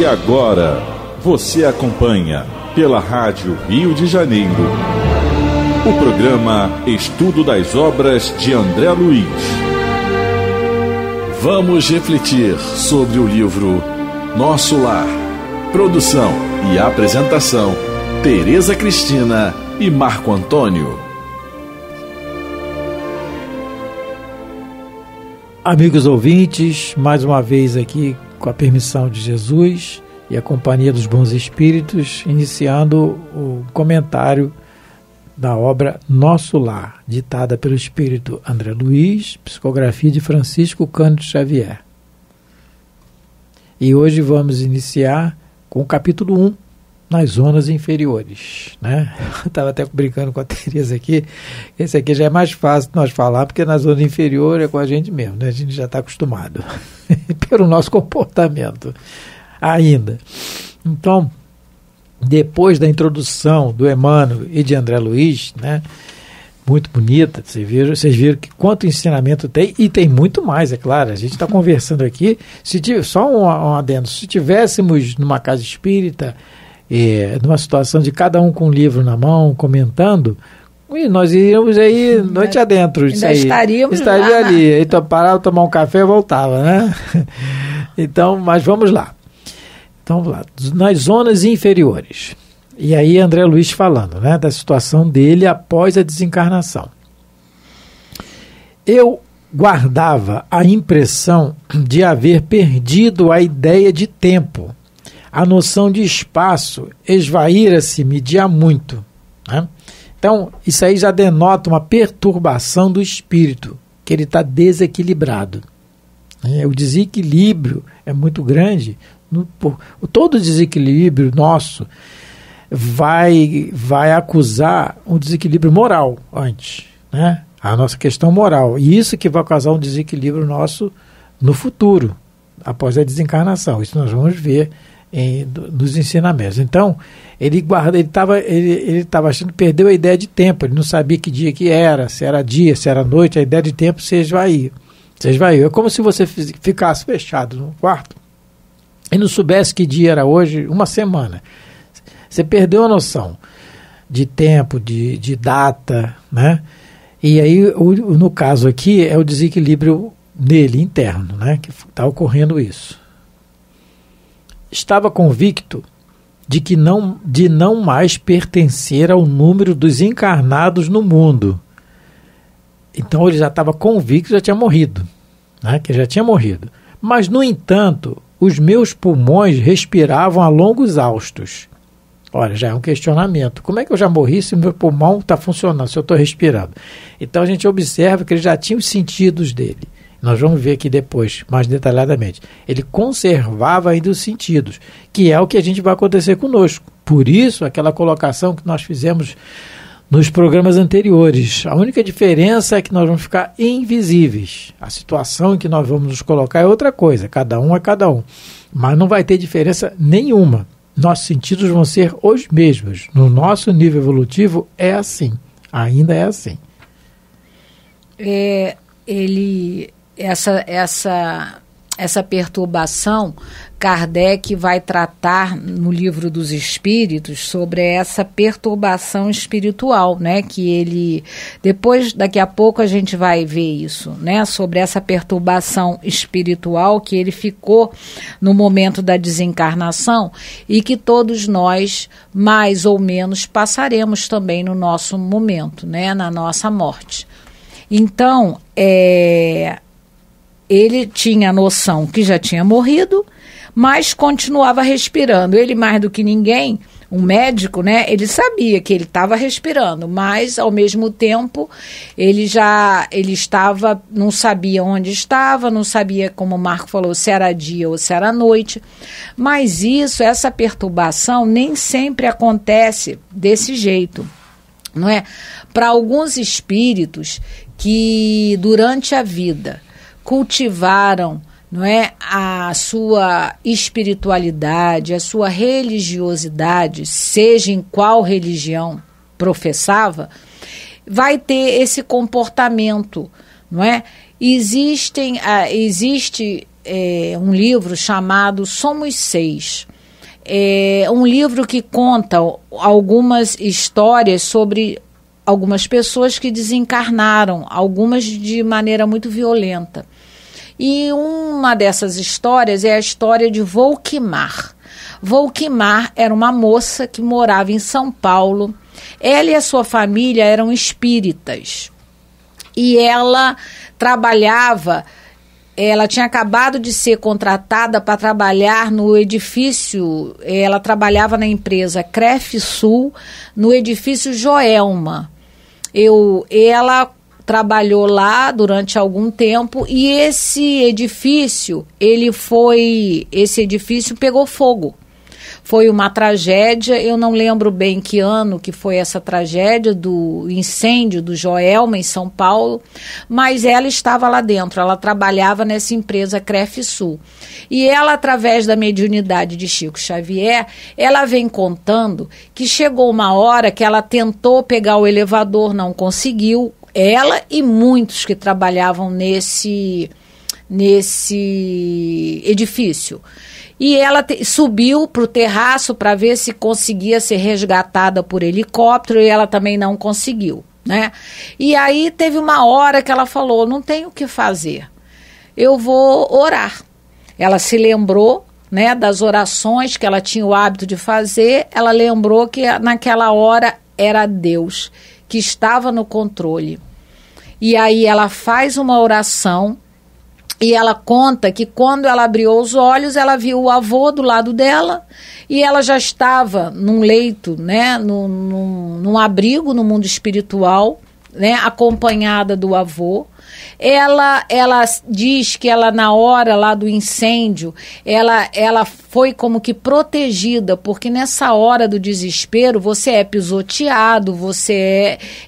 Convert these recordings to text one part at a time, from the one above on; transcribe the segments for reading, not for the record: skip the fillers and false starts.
agora, você acompanha pela Rádio Rio de Janeiro o programa Estudo das Obras de André Luiz. Vamos refletir sobre o livro Nosso Lar. Produção e apresentação, Tereza Cristina e Marco Antônio. Amigos ouvintes, mais uma vez aqui com a permissão de Jesus e a companhia dos bons espíritos, iniciando o comentário da obra Nosso Lar, ditada pelo espírito André Luiz, psicografia de Francisco Cândido Xavier. E hoje vamos iniciar com o capítulo 1, nas zonas inferiores, né? Eu estava até brincando com a Tereza aqui, esse aqui já é mais fácil de nós falar, porque na zona inferior é com a gente mesmo, né? A gente já está acostumado pelo nosso comportamento ainda. Então, depois da introdução do Emmanuel e de André Luiz, né? Muito bonita, vocês viram que quanto ensinamento tem, e tem muito mais, é claro. A gente está conversando aqui, só um adendo, se tivéssemos numa casa espírita, numa situação de cada um com um livro na mão, comentando, e nós iríamos aí noite adentro. Estaria lá, ali. Então, parava, tomar um café e voltava, né? Então, mas vamos lá. Então, vamos lá. Nas zonas inferiores. E aí, André Luiz falando, né, da situação dele após a desencarnação. Eu guardava a impressão de haver perdido a ideia de tempo. A noção de espaço esvaíra-se-me de há muito, né? Então, isso aí já denota uma perturbação do espírito, que ele está desequilibrado. O desequilíbrio é muito grande. Todo desequilíbrio nosso vai acusar um desequilíbrio moral antes, né? A nossa questão moral. E isso que vai causar um desequilíbrio nosso no futuro, após a desencarnação. Isso nós vamos ver dos ensinamentos. Então, ele estava achando que perdeu a ideia de tempo, ele não sabia que dia que era, se era dia, se era noite, a ideia de tempo se esvaiu. É como se você ficasse fechado no quarto e não soubesse que dia era hoje, uma semana. Você perdeu a noção de tempo, de data, né? E aí, no caso aqui, é o desequilíbrio nele, interno, né? Que está ocorrendo isso. Estava convicto de não mais pertencer ao número dos encarnados no mundo. Então ele já estava convicto que já tinha morrido, né? Que já tinha morrido. Mas, no entanto, os meus pulmões respiravam a longos haustos. Olha, já é um questionamento. Como é que eu já morri se o meu pulmão está funcionando, se eu estou respirando? Então a gente observa que ele já tinha os sentidos dele. Nós vamos ver aqui depois, mais detalhadamente. Ele conservava ainda os sentidos, que é o que a gente vai acontecer conosco. Por isso, aquela colocação que nós fizemos nos programas anteriores. A única diferença é que nós vamos ficar invisíveis. A situação em que nós vamos nos colocar é outra coisa. Cada um é cada um. Mas não vai ter diferença nenhuma. Nossos sentidos vão ser os mesmos. No nosso nível evolutivo é assim. Ainda é assim. Essa perturbação, Kardec vai tratar no Livro dos Espíritos sobre essa perturbação espiritual, né? Que ele, daqui a pouco a gente vai ver isso, né? Sobre essa perturbação espiritual que ele ficou no momento da desencarnação e que todos nós, mais ou menos, passaremos também no nosso momento, né? Na nossa morte. Então, ele tinha a noção que já tinha morrido, mas continuava respirando. Ele, mais do que ninguém, um médico, né, ele sabia que ele estava respirando, mas, ao mesmo tempo, ele estava, não sabia onde estava, não sabia, como o Marco falou, se era dia ou se era noite. Mas essa perturbação nem sempre acontece desse jeito, não é? Para alguns espíritos que, durante a vida, cultivaram, não é, a sua espiritualidade, a sua religiosidade, seja em qual religião professava, vai ter esse comportamento, não é? Existe um livro chamado Somos Seis, É um livro que conta algumas histórias sobre algumas pessoas que desencarnaram, algumas de maneira muito violenta. E uma dessas histórias é a história de Volquimar. Volquimar era uma moça que morava em São Paulo. Ela e a sua família eram espíritas. E ela trabalhava, ela tinha acabado de ser contratada para trabalhar no edifício, ela trabalhava na empresa Crefsul, no edifício Joelma. Ela trabalhou lá durante algum tempo e esse edifício pegou fogo. Foi uma tragédia, eu não lembro bem que ano que foi essa tragédia do incêndio do Joelma em São Paulo, mas ela estava lá dentro, ela trabalhava nessa empresa Crefsul. E ela, através da mediunidade de Chico Xavier, ela vem contando que chegou uma hora que ela tentou pegar o elevador, não conseguiu, ela e muitos que trabalhavam nesse edifício. E ela subiu para o terraço para ver se conseguia ser resgatada por helicóptero e ela também não conseguiu, né? E aí teve uma hora que ela falou, não tenho o que fazer, eu vou orar. Ela se lembrou, né, das orações que ela tinha o hábito de fazer, ela lembrou que naquela hora era Deus que estava no controle. E aí ela faz uma oração. E ela conta que quando ela abriu os olhos, ela viu o avô do lado dela e ela já estava num leito, né, num abrigo no mundo espiritual, né, acompanhada do avô. Ela diz que ela, na hora lá do incêndio, ela foi como que protegida, porque nessa hora do desespero você é pisoteado,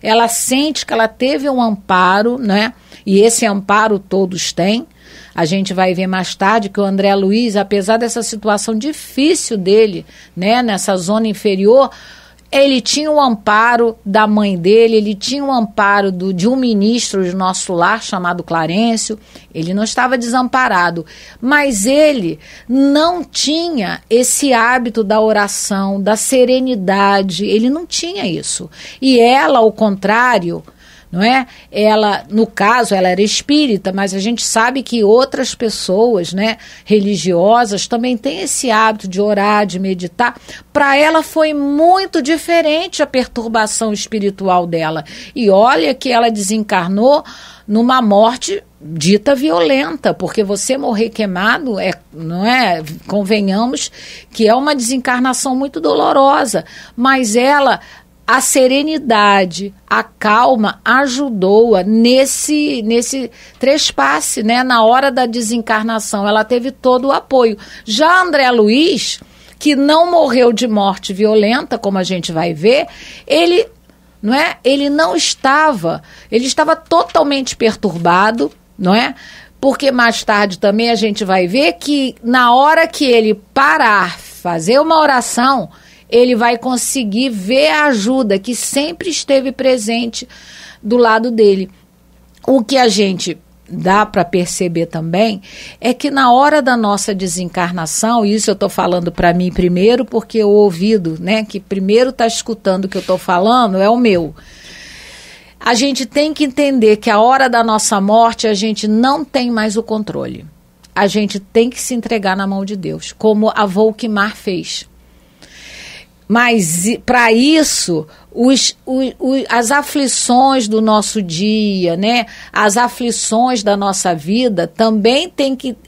ela sente que ela teve um amparo, né, e esse amparo todos têm. A gente vai ver mais tarde que o André Luiz, apesar dessa situação difícil dele, né, nessa zona inferior, ele tinha o amparo da mãe dele, ele tinha o amparo de um ministro de nosso lar chamado Clarencio, ele não estava desamparado, mas ele não tinha esse hábito da oração, da serenidade, ele não tinha isso. E ela, ao contrário, não é? Ela, no caso, ela era espírita, mas a gente sabe que outras pessoas, né, religiosas também têm esse hábito de orar, de meditar. Para ela foi muito diferente a perturbação espiritual dela. E olha que ela desencarnou numa morte dita violenta, porque você morrer queimado, não é? Convenhamos que é uma desencarnação muito dolorosa, mas a serenidade, a calma ajudou-a nesse trespasse, né? Na hora da desencarnação, ela teve todo o apoio. Já André Luiz, que não morreu de morte violenta, como a gente vai ver, ele estava totalmente perturbado, não é? Porque mais tarde também a gente vai ver que na hora que ele parar, fazer uma oração, ele vai conseguir ver a ajuda que sempre esteve presente do lado dele. O que a gente dá para perceber também é que na hora da nossa desencarnação, e isso eu estou falando para mim primeiro, porque o ouvido, né, que primeiro está escutando o que eu estou falando é o meu. A gente tem que entender que a hora da nossa morte a gente não tem mais o controle. A gente tem que se entregar na mão de Deus, como a Volquimar fez. Mas, para isso, as aflições do nosso dia, né? As aflições da nossa vida também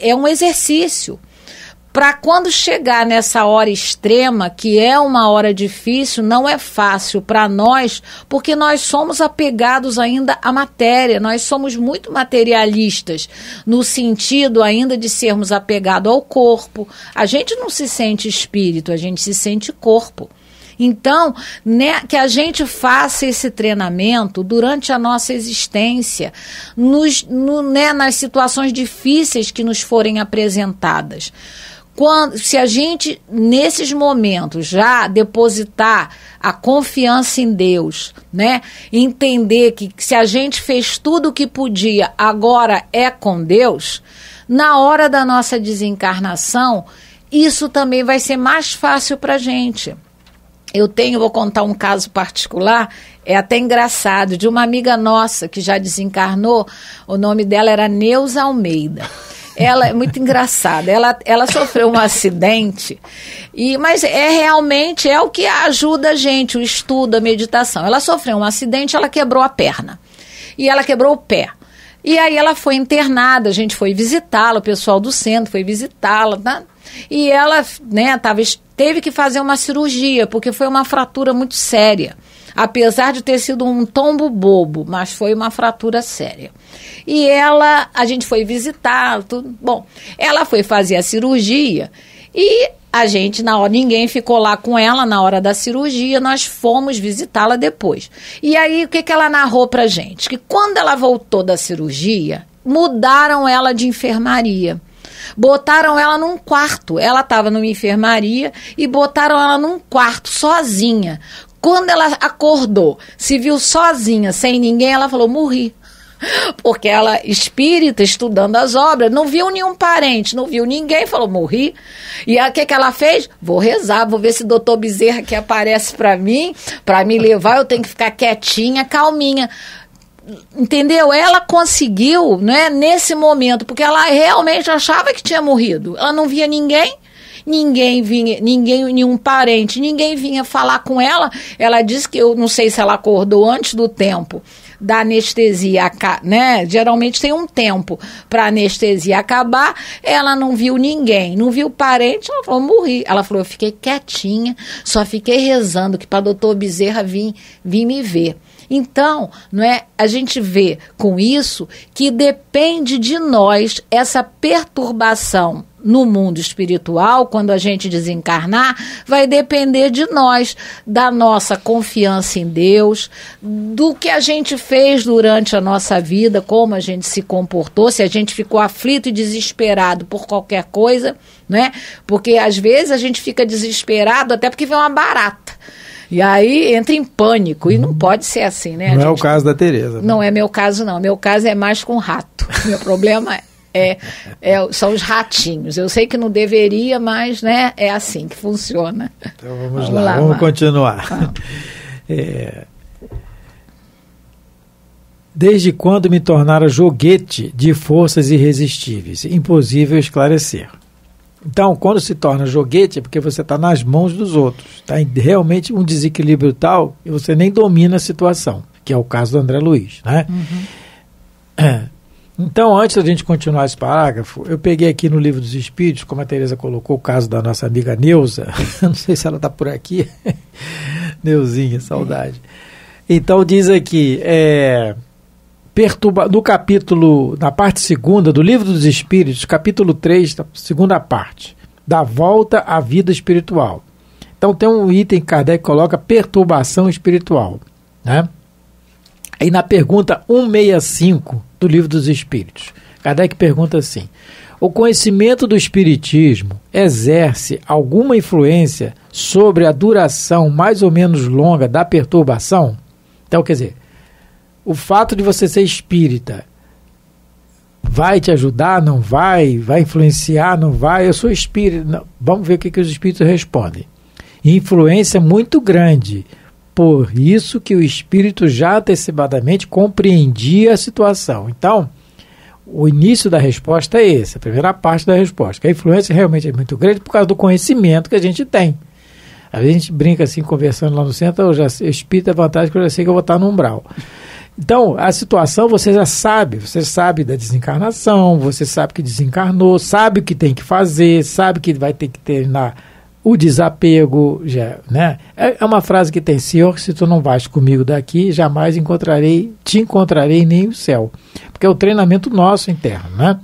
é um exercício. Para quando chegar nessa hora extrema, que é uma hora difícil, não é fácil para nós, porque nós somos apegados ainda à matéria, nós somos muito materialistas, no sentido ainda de sermos apegados ao corpo. A gente não se sente espírito, a gente se sente corpo. Então, né, que a gente faça esse treinamento durante a nossa existência, nas situações difíceis que nos forem apresentadas. Se a gente, nesses momentos, já depositar a confiança em Deus, né? Entender que se a gente fez tudo o que podia, agora é com Deus, na hora da nossa desencarnação, isso também vai ser mais fácil para a gente. Vou contar um caso particular, é até engraçado, de uma amiga nossa que já desencarnou. O nome dela era Neuza Almeida. Ela é muito engraçada, ela sofreu um acidente, mas realmente é o que ajuda a gente, o estudo, a meditação. Ela sofreu um acidente, ela quebrou a perna e ela quebrou o pé. E aí ela foi internada, a gente foi visitá-la, o pessoal do centro foi visitá-la, tá? E ela, né, teve que fazer uma cirurgia, porque foi uma fratura muito séria. Apesar de ter sido um tombo bobo, mas foi uma fratura séria. E a gente foi visitar, tudo. Bom, ela foi fazer a cirurgia e a gente, ninguém ficou lá com ela na hora da cirurgia, nós fomos visitá-la depois. E aí, o que ela narrou pra gente? Que quando ela voltou da cirurgia, mudaram ela de enfermaria. Botaram ela num quarto. Ela estava numa enfermaria e botaram ela num quarto, sozinha. Quando ela acordou, se viu sozinha, sem ninguém, ela falou, morri. Porque ela, espírita, estudando as obras, não viu nenhum parente, não viu ninguém, falou, morri. E aí, o que ela fez? Vou rezar, vou ver se o doutor Bezerra aqui aparece para mim, para me levar, eu tenho que ficar quietinha, calminha. Entendeu? Ela conseguiu, né, nesse momento, porque ela realmente achava que tinha morrido. Ela não via ninguém. Nenhum parente, ninguém vinha falar com ela. Ela disse que, eu não sei se ela acordou antes do tempo da anestesia, né? Geralmente tem um tempo para anestesia acabar. Ela não viu ninguém, não viu parente, ela falou, morri. Ela falou, eu fiquei quietinha, só fiquei rezando que para doutor Bezerra vir me ver. Então, não é, a gente vê com isso que depende de nós essa perturbação no mundo espiritual, quando a gente desencarnar, vai depender de nós, da nossa confiança em Deus, do que a gente fez durante a nossa vida, como a gente se comportou, se a gente ficou aflito e desesperado por qualquer coisa, né? Porque às vezes a gente fica desesperado até porque vem uma barata. E aí entra em pânico, e não pode ser assim, né? Não é o caso da Tereza. Não é meu caso, não. Meu caso é mais com rato. Meu problema são os ratinhos. Eu sei que não deveria, mas, né, é assim que funciona. Então vamos lá, vamos continuar. Desde quando me tornara joguete de forças irresistíveis, impossível esclarecer. Então, quando se torna joguete, é porque você está nas mãos dos outros. Está realmente um desequilíbrio tal e você nem domina a situação, que é o caso do André Luiz, né? Uhum. Então, antes da gente continuar esse parágrafo, eu peguei aqui no Livro dos Espíritos, como a Tereza colocou, o caso da nossa amiga Neuza. Não sei se ela está por aqui. Neuzinha, saudade. Então, diz aqui, no capítulo, na parte 2ª do Livro dos Espíritos, capítulo 3, segunda parte, da volta à vida espiritual. Então tem um item que Kardec coloca, perturbação espiritual, né? Aí na pergunta 165 do Livro dos Espíritos, Kardec pergunta assim, o conhecimento do espiritismo exerce alguma influência sobre a duração mais ou menos longa da perturbação? Então, quer dizer, o fato de você ser espírita vai te ajudar, não vai? Vai influenciar, não vai? Eu sou espírita. Não. Vamos ver o que os espíritos respondem. Influência muito grande. Por isso que o espírito já antecipadamente compreendia a situação. Então, o início da resposta é esse, a primeira parte da resposta. Que a influência realmente é muito grande por causa do conhecimento que a gente tem. A gente brinca assim, conversando lá no centro, eu espírita a vantagem que eu já sei que eu vou estar no umbral. Então, a situação você já sabe, você sabe da desencarnação, você sabe que desencarnou, sabe o que tem que fazer, sabe que vai ter que terminar o desapego, já, né? É uma frase que tem, Senhor, se tu não vais comigo daqui, jamais te encontrarei nem o céu. Porque é o treinamento nosso interno, né?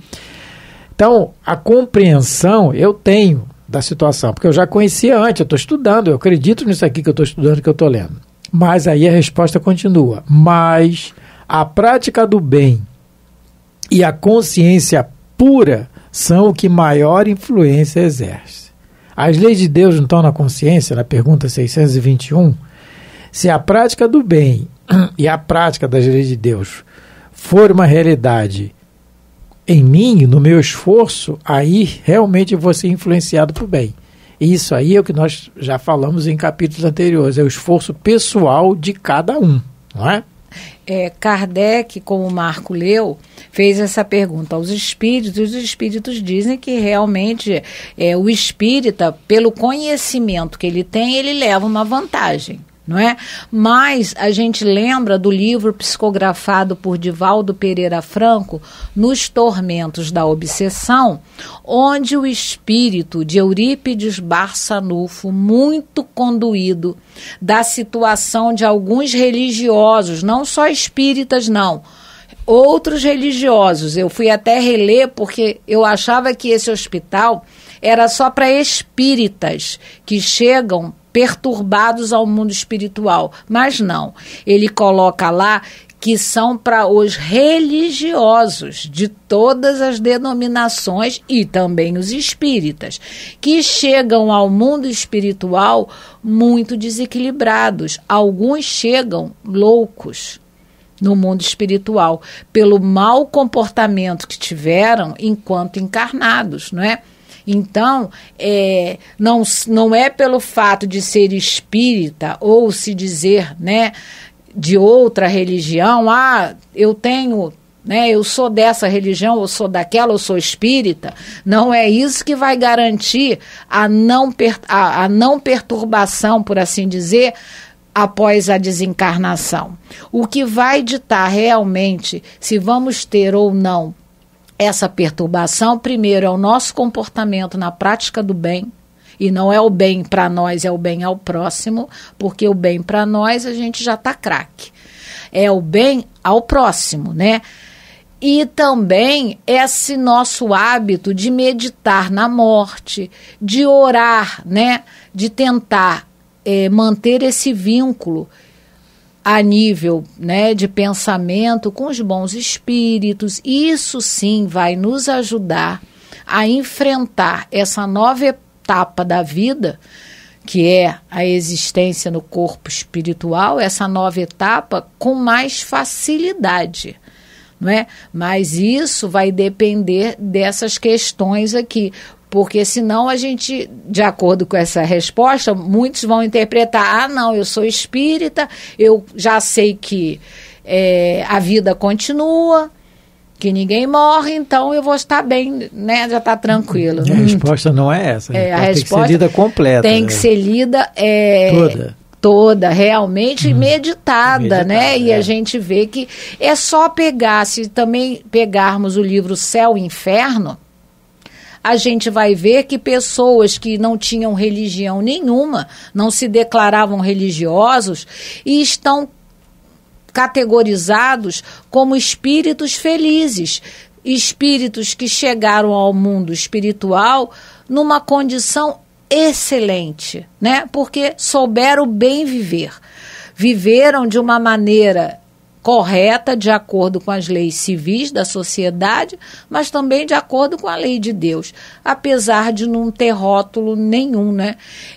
Então, a compreensão eu tenho da situação, porque eu já conhecia antes, eu estou estudando, eu acredito nisso aqui que eu estou estudando, que eu estou lendo. Mas aí a resposta continua. Mas a prática do bem e a consciência pura são o que maior influência exerce. As leis de Deus não estão na consciência, na pergunta 621. Se a prática do bem e a prática das leis de Deus for uma realidade em mim, no meu esforço, aí realmente eu vou ser influenciado por bem. Isso aí é o que nós já falamos em capítulos anteriores, é o esforço pessoal de cada um, não é? Kardec, como o Marco leu, fez essa pergunta aos espíritos, e os espíritos dizem que realmente o espírita, pelo conhecimento que ele tem, ele leva uma vantagem, não é? Mas a gente lembra do livro psicografado por Divaldo Pereira Franco, Nos Tormentos da Obsessão, onde o espírito de Eurípides Barçanufo, muito conduído da situação de alguns religiosos, não só espíritas não, outros religiosos, eu fui até reler porque eu achava que esse hospital era só para espíritas que chegam perturbados ao mundo espiritual, mas não, ele coloca lá que são para os religiosos de todas as denominações e também os espíritas, que chegam ao mundo espiritual muito desequilibrados, alguns chegam loucos no mundo espiritual, pelo mau comportamento que tiveram enquanto encarnados, não é? Então, não é pelo fato de ser espírita ou se dizer, né, de outra religião, eu tenho, né, eu sou dessa religião, eu sou daquela, eu sou espírita, não é isso que vai garantir a não perturbação, por assim dizer, após a desencarnação. O que vai ditar realmente se vamos ter ou não essa perturbação, primeiro, é o nosso comportamento na prática do bem, e não é o bem para nós, é o bem ao próximo, porque o bem para nós a gente já está craque. É o bem ao próximo, né? E também esse nosso hábito de meditar na morte, de orar, né? De tentar manter esse vínculo a nível, né, de pensamento com os bons espíritos. Isso sim vai nos ajudar a enfrentar essa nova etapa da vida, que é a existência no corpo espiritual, essa nova etapa com mais facilidade, não é? Mas isso vai depender dessas questões aqui, porque senão a gente, de acordo com essa resposta, muitos vão interpretar, não, eu sou espírita, eu já sei que a vida continua, que ninguém morre, então eu vou estar bem, né? Já está tranquilo. A resposta não é essa, a resposta tem que ser lida completa. Tem que ser lida toda, realmente meditada, né? E a gente vê que é só pegar, se também pegarmos o livro Céu e Inferno, a gente vai ver que pessoas que não tinham religião nenhuma, não se declaravam religiosos e estão categorizados como espíritos felizes, espíritos que chegaram ao mundo espiritual numa condição excelente, né? Porque souberam bem viver, viveram de uma maneira correta, de acordo com as leis civis da sociedade, mas também de acordo com a lei de Deus, apesar de não ter rótulo nenhum, né?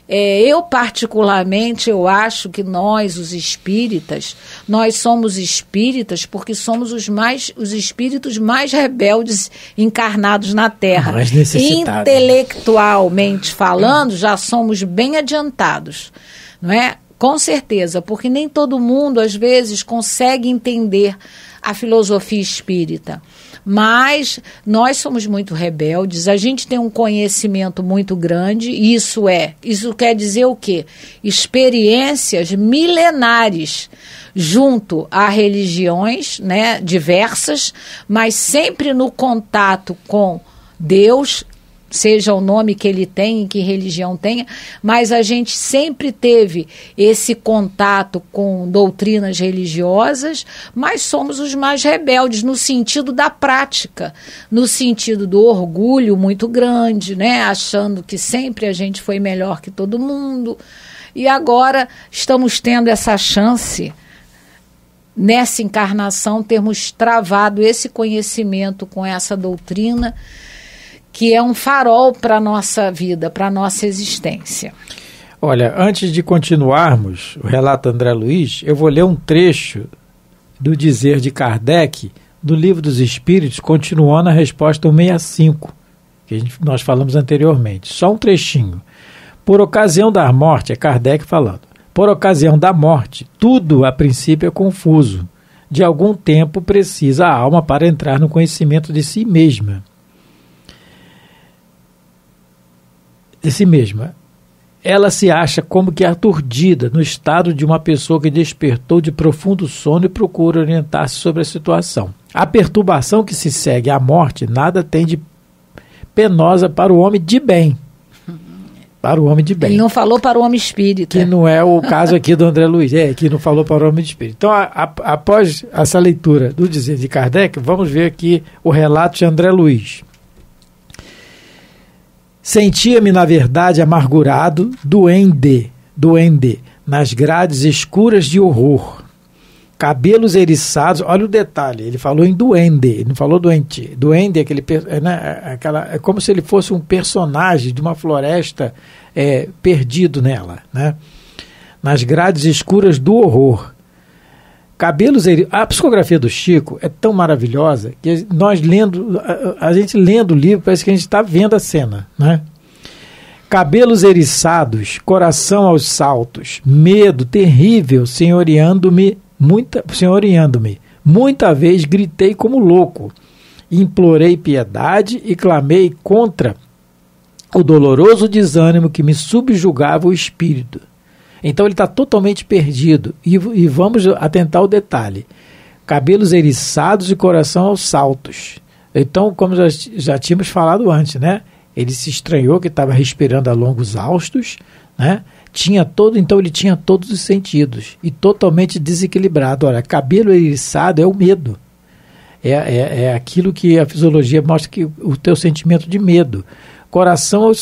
Eu particularmente, eu acho que nós, os espíritas, nós somos espíritas porque somos os espíritos mais rebeldes encarnados na Terra. Mais necessitados. Intelectualmente falando, já somos bem adiantados, não é? Com certeza, porque nem todo mundo, às vezes, consegue entender a filosofia espírita. Mas nós somos muito rebeldes, a gente tem um conhecimento muito grande, isso quer dizer o quê? Experiências milenares junto a religiões, né, diversas, mas sempre no contato com Deus, seja o nome que ele tem, que religião tenha, mas a gente sempre teve esse contato com doutrinas religiosas, mas somos os mais rebeldes no sentido da prática, no sentido do orgulho muito grande, né? Achando que sempre a gente foi melhor que todo mundo. E agora estamos tendo essa chance, nessa encarnação, termos travado esse conhecimento com essa doutrina, que é um farol para a nossa vida, para a nossa existência. Olha, antes de continuarmos o relato André Luiz, eu vou ler um trecho do dizer de Kardec do Livro dos Espíritos, continuando a resposta 165, que nós falamos anteriormente. Só um trechinho. Por ocasião da morte, é Kardec falando, por ocasião da morte, tudo a princípio é confuso. De algum tempo precisa a alma para entrar no conhecimento de si mesma. Ela se acha como que aturdida no estado de uma pessoa que despertou de profundo sono e procura orientar-se sobre a situação. A perturbação que se segue à morte nada tem de penosa para o homem de bem. Para o homem de bem. Ele não falou para o homem espírita. Que não é o caso aqui do André Luiz, que não falou para o homem de espírito. Então, após essa leitura do dizer de Kardec, vamos ver aqui o relato de André Luiz. Sentia-me, na verdade, amargurado, doente, nas grades escuras de horror. Cabelos eriçados, olha o detalhe, ele falou em duende, ele não falou doente. Duende é é como se ele fosse um personagem de uma floresta perdido nela, né? Nas grades escuras do horror. Cabelos eriçados. A psicografia do Chico é tão maravilhosa que a gente lendo o livro, parece que a gente está vendo a cena, né? Cabelos eriçados, coração aos saltos, medo terrível, senhoreando-me. Muita vez gritei como louco, implorei piedade e clamei contra o doloroso desânimo que me subjugava o espírito. Então ele está totalmente perdido. E vamos atentar ao detalhe. Cabelos eriçados e coração aos saltos. Então, como já tínhamos falado antes, né? Ele se estranhou que estava respirando a longos haustos, né? Então ele tinha todos os sentidos e totalmente desequilibrado. Olha, cabelo eriçado é o medo. É aquilo que a fisiologia mostra, que o teu sentimento de medo. Coração aos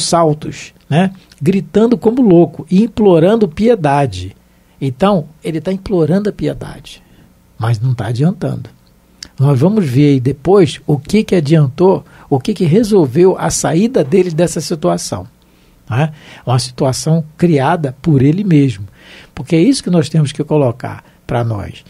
saltos, né? Gritando como louco e implorando piedade. Então, ele está implorando a piedade, mas não está adiantando. Nós vamos ver aí depois o que adiantou, o que resolveu a saída dele dessa situação. Né? Uma situação criada por ele mesmo. Porque é isso que nós temos que colocar para nós.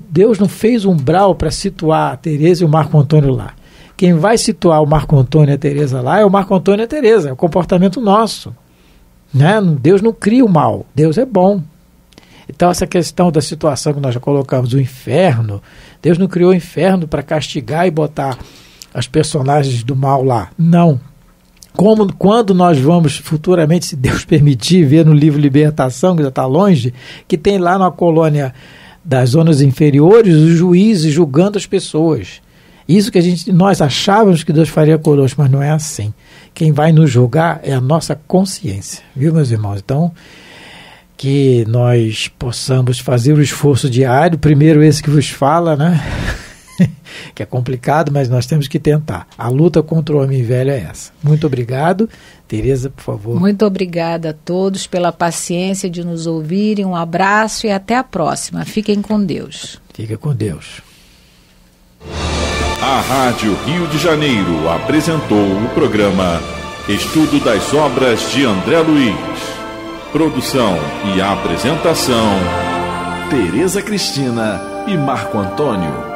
Deus não fez umbral para situar a Tereza e o Marco Antônio lá. Quem vai situar o Marco Antônio e a Tereza lá é o Marco Antônio e a Tereza, é o comportamento nosso. Né? Deus não cria o mal, Deus é bom. Então essa questão da situação que nós já colocamos, o inferno, Deus não criou o inferno para castigar e botar as personagens do mal lá. Não. Quando nós vamos futuramente, se Deus permitir, ver no livro Libertação, que já está longe, que tem lá na colônia das zonas inferiores os juízes julgando as pessoas. Isso que nós achávamos que Deus faria conosco, mas não é assim. Quem vai nos julgar é a nossa consciência, viu, meus irmãos? Então, que nós possamos fazer o esforço diário, primeiro esse que vos fala, né? Que é complicado, mas nós temos que tentar. A luta contra o homem velho é essa. Muito obrigado. Tereza, por favor. Muito obrigada a todos pela paciência de nos ouvirem. Um abraço e até a próxima. Fiquem com Deus. Fica com Deus. A Rádio Rio de Janeiro apresentou o programa Estudo das Obras de André Luiz. Produção e apresentação, Tereza Cristina e Marco Antônio.